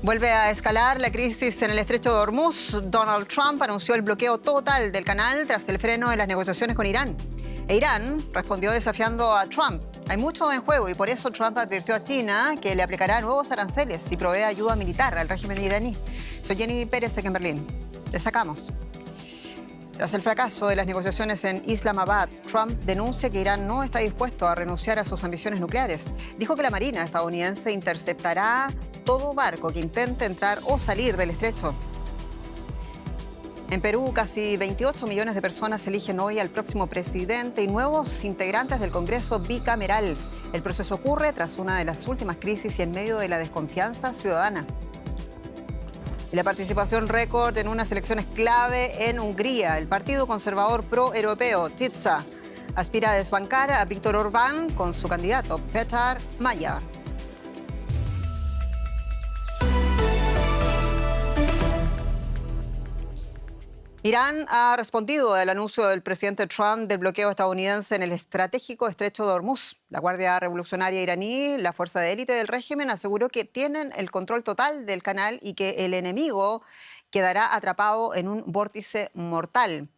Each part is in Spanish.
Vuelve a escalar la crisis en el estrecho de Hormuz. Donald Trump anunció el bloqueo total del canal tras el freno en las negociaciones con Irán. Irán respondió desafiando a Trump. Hay mucho en juego y por eso Trump advirtió a China que le aplicará nuevos aranceles y provee ayuda militar al régimen iraní. Soy Jenny Pérez aquí en Berlín. Destacamos. Tras el fracaso de las negociaciones en Islamabad, Trump denuncia que Irán no está dispuesto a renunciar a sus ambiciones nucleares. Dijo que la Marina estadounidense interceptará todo barco que intente entrar o salir del estrecho. En Perú, casi 28 millones de personas eligen hoy al próximo presidente y nuevos integrantes del Congreso bicameral. El proceso ocurre tras una de las últimas crisis y en medio de la desconfianza ciudadana. Y la participación récord en unas elecciones clave en Hungría. El Partido Conservador Pro-Europeo, TITSA, aspira a desbancar a Viktor Orbán con su candidato, Péter Magyar. Irán ha respondido al anuncio del presidente Trump del bloqueo estadounidense en el estratégico estrecho de Hormuz. La Guardia Revolucionaria iraní, la fuerza de élite del régimen, aseguró que tienen el control total del canal y que el enemigo quedará atrapado en un vórtice mortal.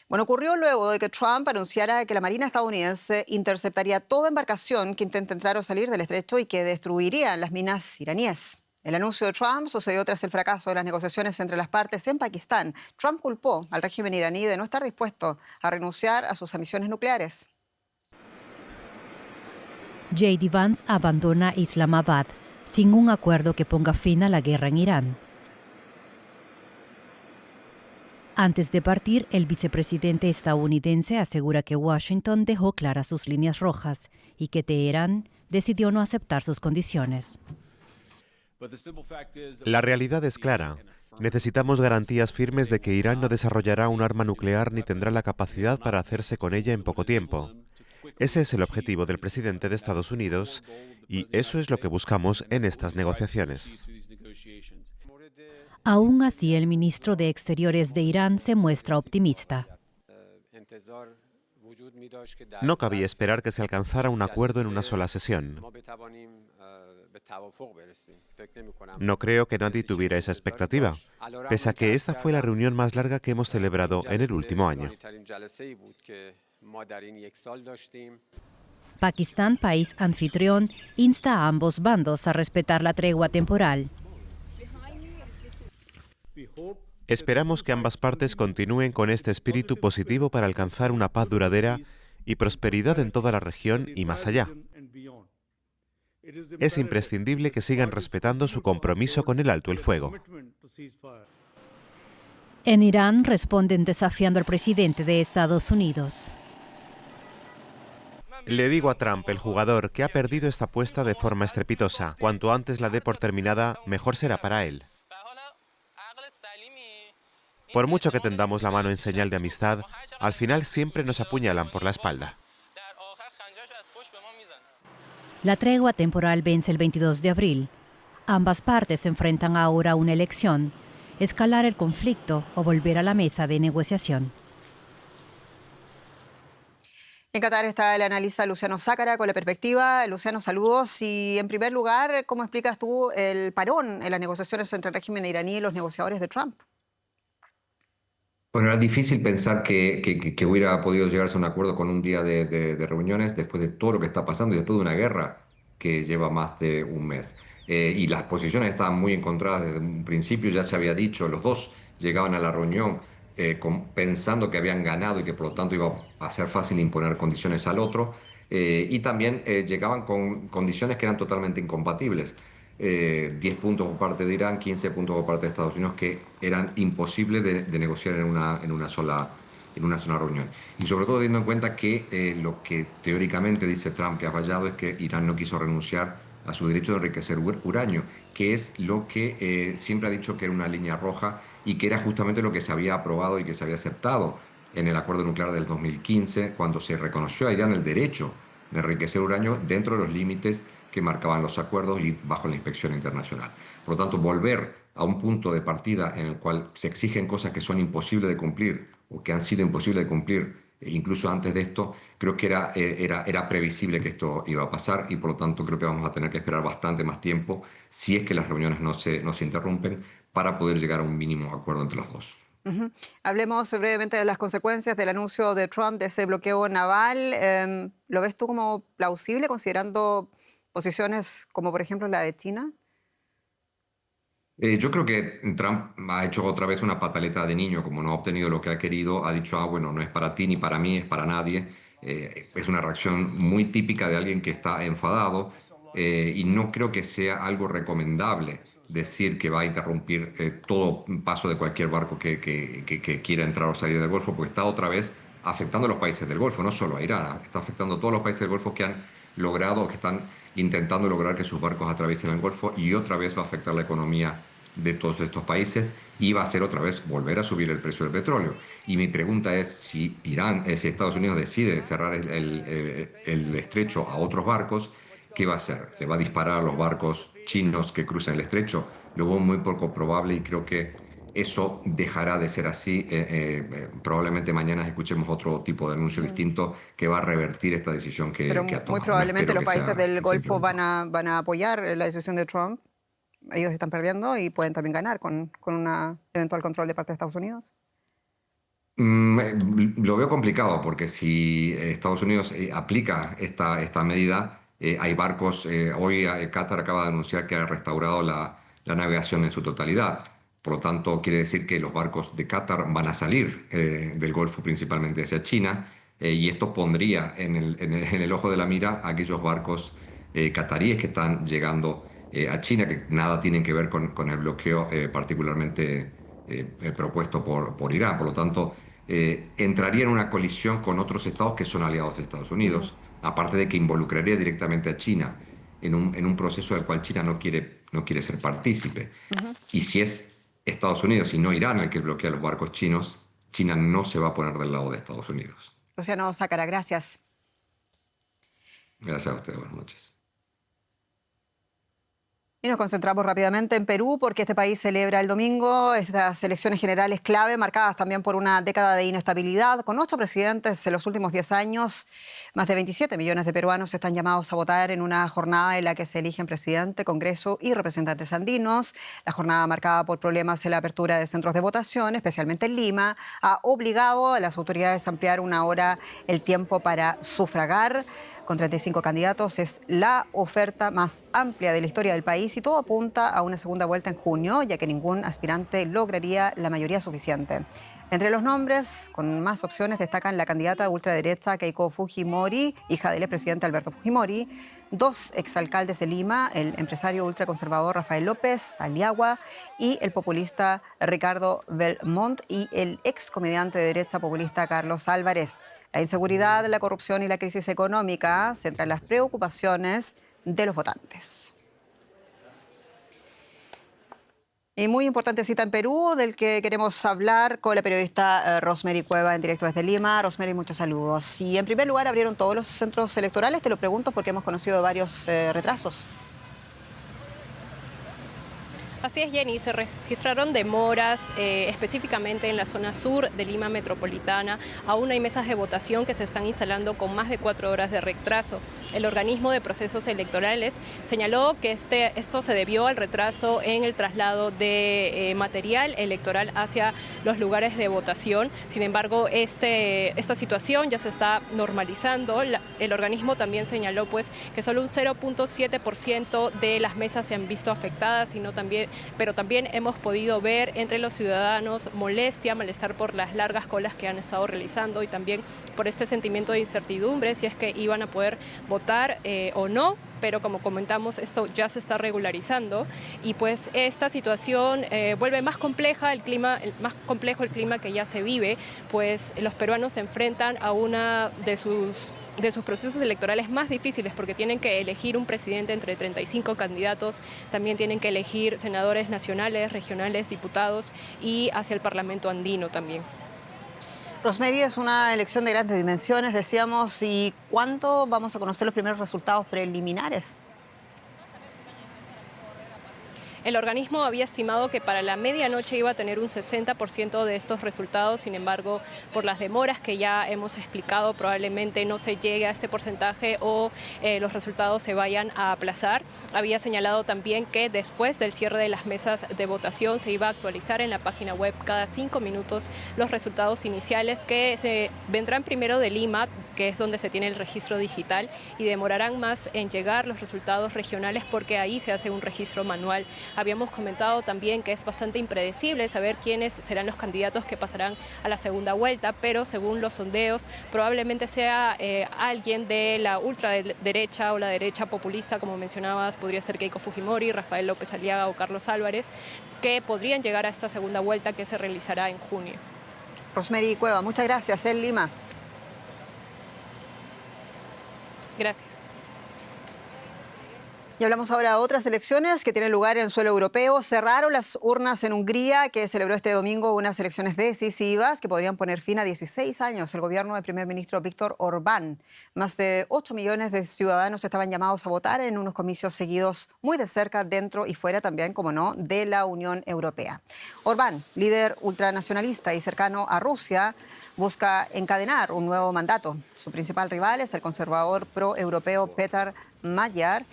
Bueno, ocurrió luego de que Trump anunciara que la Marina estadounidense interceptaría toda embarcación que intente entrar o salir del estrecho y que destruirían las minas iraníes. El anuncio de Trump sucedió tras el fracaso de las negociaciones entre las partes en Pakistán. Trump culpó al régimen iraní de no estar dispuesto a renunciar a sus ambiciones nucleares. J.D. Vance abandona Islamabad sin un acuerdo que ponga fin a la guerra en Irán. Antes de partir, el vicepresidente estadounidense asegura que Washington dejó claras sus líneas rojas y que Teherán decidió no aceptar sus condiciones. La realidad es clara. Necesitamos garantías firmes de que Irán no desarrollará un arma nuclear ni tendrá la capacidad para hacerse con ella en poco tiempo. Ese es el objetivo del presidente de Estados Unidos y eso es lo que buscamos en estas negociaciones. Aún así, el ministro de Exteriores de Irán se muestra optimista. No cabía esperar que se alcanzara un acuerdo en una sola sesión. No creo que nadie tuviera esa expectativa, pese a que esta fue la reunión más larga que hemos celebrado en el último año. Pakistán, país anfitrión, insta a ambos bandos a respetar la tregua temporal. Esperamos que ambas partes continúen con este espíritu positivo para alcanzar una paz duradera y prosperidad en toda la región y más allá. Es imprescindible que sigan respetando su compromiso con el alto el fuego. En Irán responden desafiando al presidente de Estados Unidos. Le digo a Trump, el jugador, que ha perdido esta apuesta de forma estrepitosa. Cuanto antes la dé por terminada, mejor será para él. Por mucho que tendamos la mano en señal de amistad, al final siempre nos apuñalan por la espalda. La tregua temporal vence el 22 de abril. Ambas partes se enfrentan ahora a una elección, escalar el conflicto o volver a la mesa de negociación. En Qatar está el analista Luciano Zácara con la perspectiva. Luciano, saludos. Y en primer lugar, ¿cómo explicas tú el parón en las negociaciones entre el régimen iraní y los negociadores de Trump? Bueno, era difícil pensar que hubiera podido llegarse a un acuerdo con un día de reuniones después de todo lo que está pasando y después de una guerra que lleva más de un mes. Y las posiciones estaban muy encontradas desde un principio, ya se había dicho, los dos llegaban a la reunión pensando que habían ganado y que por lo tanto iba a ser fácil imponer condiciones al otro, y también llegaban con condiciones que eran totalmente incompatibles. 10 puntos por parte de Irán, 15 puntos por parte de Estados Unidos, que eran imposibles de negociar en una sola reunión. Y sobre todo teniendo en cuenta que lo que teóricamente dice Trump que ha fallado es que Irán no quiso renunciar a su derecho de enriquecer uranio, que es lo que siempre ha dicho que era una línea roja y que era justamente lo que se había aprobado y que se había aceptado en el acuerdo nuclear del 2015, cuando se reconoció a Irán el derecho de enriquecer uranio dentro de los límites que marcaban los acuerdos y bajo la inspección internacional. Por lo tanto, volver a un punto de partida en el cual se exigen cosas que son imposibles de cumplir o que han sido imposibles de cumplir incluso antes de esto, creo que era previsible que esto iba a pasar y por lo tanto creo que vamos a tener que esperar bastante más tiempo si es que las reuniones no se interrumpen para poder llegar a un mínimo acuerdo entre los dos. Ujú. Hablemos brevemente de las consecuencias del anuncio de Trump de ese bloqueo naval. ¿Lo ves tú como plausible considerando posiciones como por ejemplo la de China? Yo creo que Trump ha hecho otra vez una pataleta de niño, como no ha obtenido lo que ha querido, ha dicho, bueno, no es para ti ni para mí, es para nadie. Es una reacción muy típica de alguien que está enfadado y no creo que sea algo recomendable decir que va a interrumpir todo paso de cualquier barco que quiera entrar o salir del Golfo, porque está otra vez afectando a los países del Golfo, no solo a Irán, está afectando a todos los países del Golfo que han logrado o que están intentando lograr que sus barcos atraviesen el Golfo y otra vez va a afectar la economía de todos estos países y va a ser otra vez volver a subir el precio del petróleo. Y mi pregunta es si si Estados Unidos decide cerrar el estrecho a otros barcos, ¿qué va a hacer? ¿Le va a disparar a los barcos chinos que cruzan el estrecho? Lo veo muy poco probable y creo que eso dejará de ser así. Probablemente mañana escuchemos otro tipo de anuncio distinto que va a revertir esta decisión Pero que ha muy tomado. No probablemente espero los países del que sea Golfo pronto. van a apoyar la decisión de Trump. Ellos están perdiendo y pueden también ganar con un eventual control de parte de Estados Unidos. Lo veo complicado porque si Estados Unidos aplica esta medida, hay barcos, hoy Qatar acaba de anunciar que ha restaurado la navegación en su totalidad. Por lo tanto, quiere decir que los barcos de Qatar van a salir del Golfo principalmente hacia China y esto pondría en el ojo de la mira a aquellos barcos cataríes que están llegando a China, que nada tienen que ver con el bloqueo particularmente propuesto por Irán. Por lo tanto, entraría en una colisión con otros estados que son aliados de Estados Ujú, Unidos, aparte de que involucraría directamente a China en un proceso del cual China no quiere ser partícipe. ujú. Y si es Estados Unidos y no Irán el que bloquea los barcos chinos, China no se va a poner del lado de Estados Unidos. Luciano Sácara, gracias. Gracias a ustedes, buenas noches. Y nos concentramos rápidamente en Perú porque este país celebra el domingo estas elecciones generales clave, marcadas también por una década de inestabilidad, con 8 presidentes en los últimos 10 años. Más de 27 millones de peruanos están llamados a votar en una jornada en la que se eligen presidente, Congreso y representantes andinos. La jornada marcada por problemas en la apertura de centros de votación, especialmente en Lima, ha obligado a las autoridades a ampliar una hora el tiempo para sufragar. Con 35 candidatos es la oferta más amplia de la historia del país y todo apunta a una segunda vuelta en junio, ya que ningún aspirante lograría la mayoría suficiente. Entre los nombres con más opciones destacan la candidata de ultraderecha Keiko Fujimori, hija del expresidente Alberto Fujimori, 2 exalcaldes de Lima, el empresario ultraconservador Rafael López Aliagua y el populista Ricardo Belmont y el excomediante de derecha populista Carlos Álvarez. La inseguridad, la corrupción y la crisis económica centran las preocupaciones de los votantes. Y muy importante cita en Perú, del que queremos hablar con la periodista Rosemary Cueva, en directo desde Lima. Rosemary, muchos saludos. Y en primer lugar, abrieron todos los centros electorales. Te lo pregunto porque hemos conocido varios retrasos. Así es, Jenny, se registraron demoras específicamente en la zona sur de Lima metropolitana. Aún hay mesas de votación que se están instalando con más de 4 horas de retraso. El organismo de procesos electorales señaló que esto se debió al retraso en el traslado de material electoral hacia los lugares de votación. Sin embargo, esta situación ya se está normalizando. El organismo también señaló que solo un 0.7% de las mesas se han visto afectadas, pero también hemos podido ver entre los ciudadanos malestar por las largas colas que han estado realizando y también por este sentimiento de incertidumbre si es que iban a poder votar o no. Pero como comentamos, esto ya se está regularizando y pues esta situación vuelve más compleja más complejo el clima que ya se vive, pues los peruanos se enfrentan a una de sus procesos electorales más difíciles porque tienen que elegir un presidente entre 35 candidatos, también tienen que elegir senadores nacionales, regionales, diputados y hacia el Parlamento andino también. Rosemary, es una elección de grandes dimensiones, decíamos, ¿y cuándo vamos a conocer los primeros resultados preliminares? El organismo había estimado que para la medianoche iba a tener un 60% de estos resultados, sin embargo, por las demoras que ya hemos explicado, probablemente no se llegue a este porcentaje o los resultados se vayan a aplazar. Había señalado también que después del cierre de las mesas de votación se iba a actualizar en la página web cada 5 minutos los resultados iniciales, que se vendrán primero de Lima, que es donde se tiene el registro digital, y demorarán más en llegar los resultados regionales porque ahí se hace un registro manual. Habíamos comentado también que es bastante impredecible saber quiénes serán los candidatos que pasarán a la segunda vuelta, pero según los sondeos probablemente sea alguien de la ultraderecha o la derecha populista, como mencionabas, podría ser Keiko Fujimori, Rafael López Aliaga o Carlos Álvarez, que podrían llegar a esta segunda vuelta que se realizará en junio. Rosemary Cueva, muchas gracias. En Lima. Gracias. Y hablamos ahora de otras elecciones que tienen lugar en suelo europeo. Cerraron las urnas en Hungría, que celebró este domingo unas elecciones decisivas que podrían poner fin a 16 años el gobierno del primer ministro Viktor Orbán. Más de 8 millones de ciudadanos estaban llamados a votar en unos comicios seguidos muy de cerca, dentro y fuera también, como no, de la Unión Europea. Orbán, líder ultranacionalista y cercano a Rusia, busca encadenar un nuevo mandato. Su principal rival es el conservador pro-europeo Peter Magyar,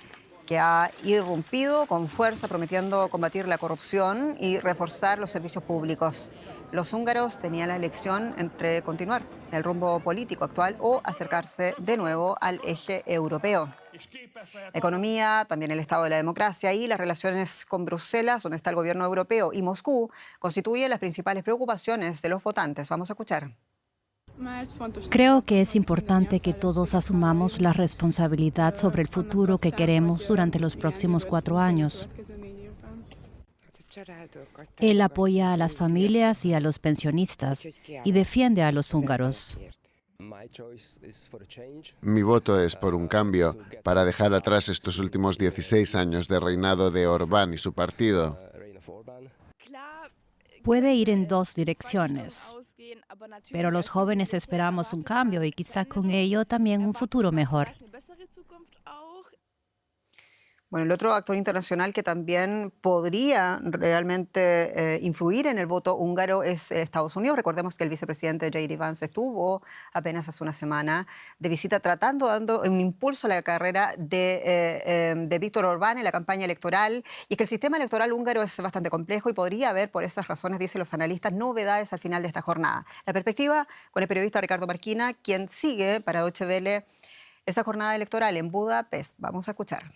que ha irrumpido con fuerza prometiendo combatir la corrupción y reforzar los servicios públicos. Los húngaros tenían la elección entre continuar el rumbo político actual o acercarse de nuevo al eje europeo. La economía, también el estado de la democracia y las relaciones con Bruselas, donde está el gobierno europeo, y Moscú, constituyen las principales preocupaciones de los votantes. Vamos a escuchar. Creo que es importante que todos asumamos la responsabilidad sobre el futuro que queremos durante los próximos 4 años. Él apoya a las familias y a los pensionistas y defiende a los húngaros. Mi voto es por un cambio, para dejar atrás estos últimos 16 años de reinado de Orbán y su partido. Puede ir en 2 direcciones, pero los jóvenes esperamos un cambio y quizá con ello también un futuro mejor. Bueno, el otro actor internacional que también podría realmente influir en el voto húngaro es Estados Unidos. Recordemos que el vicepresidente J.D. Vance estuvo apenas hace una semana de visita dando un impulso a la carrera de Viktor Orbán en la campaña electoral. Y es que el sistema electoral húngaro es bastante complejo y podría haber, por esas razones, dicen los analistas, novedades al final de esta jornada. La perspectiva con el periodista Ricardo Marquina, quien sigue para Deutsche Welle esta jornada electoral en Budapest. Vamos a escuchar.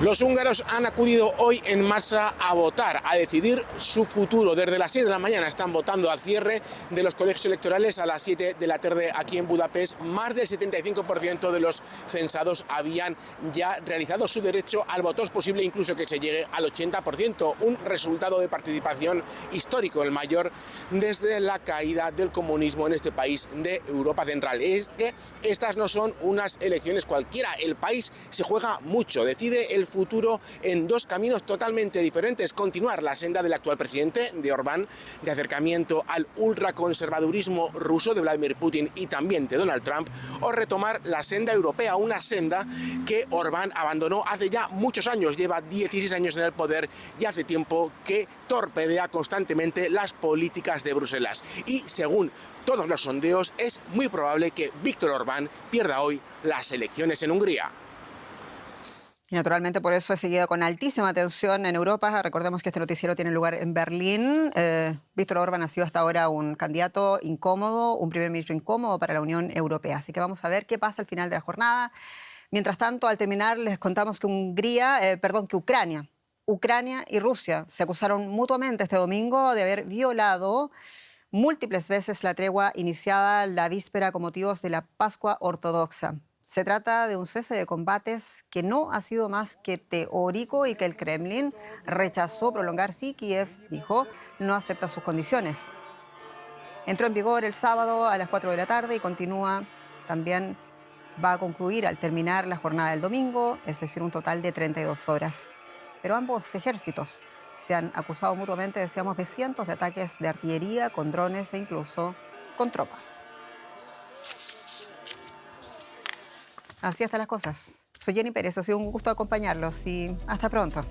Los húngaros han acudido hoy en masa a votar, a decidir su futuro. Desde las 6 de la mañana están votando al cierre de los colegios electorales a las 7 de la tarde aquí en Budapest. Más del 75% de los censados habían ya realizado su derecho al voto. Es posible incluso que se llegue al 80%, un resultado de participación histórico, el mayor desde la caída del comunismo en este país de Europa Central. Es que estas no son unas elecciones cualquiera, el país se juega mucho, decide el futuro en 2 caminos totalmente diferentes: continuar la senda del actual presidente, de Orbán, de acercamiento al ultraconservadurismo ruso de Vladimir Putin y también de Donald Trump, o retomar la senda europea, una senda que Orbán abandonó hace ya muchos años, lleva 16 años en el poder y hace tiempo que torpedea constantemente las políticas de Bruselas. Y según todos los sondeos, es muy probable que Viktor Orbán pierda hoy las elecciones en Hungría. Y naturalmente por eso he seguido con altísima atención en Europa. Recordemos que este noticiero tiene lugar en Berlín. Viktor Orbán ha sido hasta ahora un candidato incómodo, un primer ministro incómodo para la Unión Europea. Así que vamos a ver qué pasa al final de la jornada. Mientras tanto, al terminar, les contamos que Ucrania y Rusia se acusaron mutuamente este domingo de haber violado múltiples veces la tregua iniciada la víspera con motivos de la Pascua Ortodoxa. Se trata de un cese de combates que no ha sido más que teórico y que el Kremlin rechazó prolongar si Kiev, dijo, no acepta sus condiciones. Entró en vigor el sábado a las 4 de la tarde y va a concluir al terminar la jornada del domingo, es decir, un total de 32 horas. Pero ambos ejércitos se han acusado mutuamente, decíamos, de cientos de ataques de artillería con drones e incluso con tropas. Así están las cosas. Soy Jenny Pérez, ha sido un gusto acompañarlos y hasta pronto.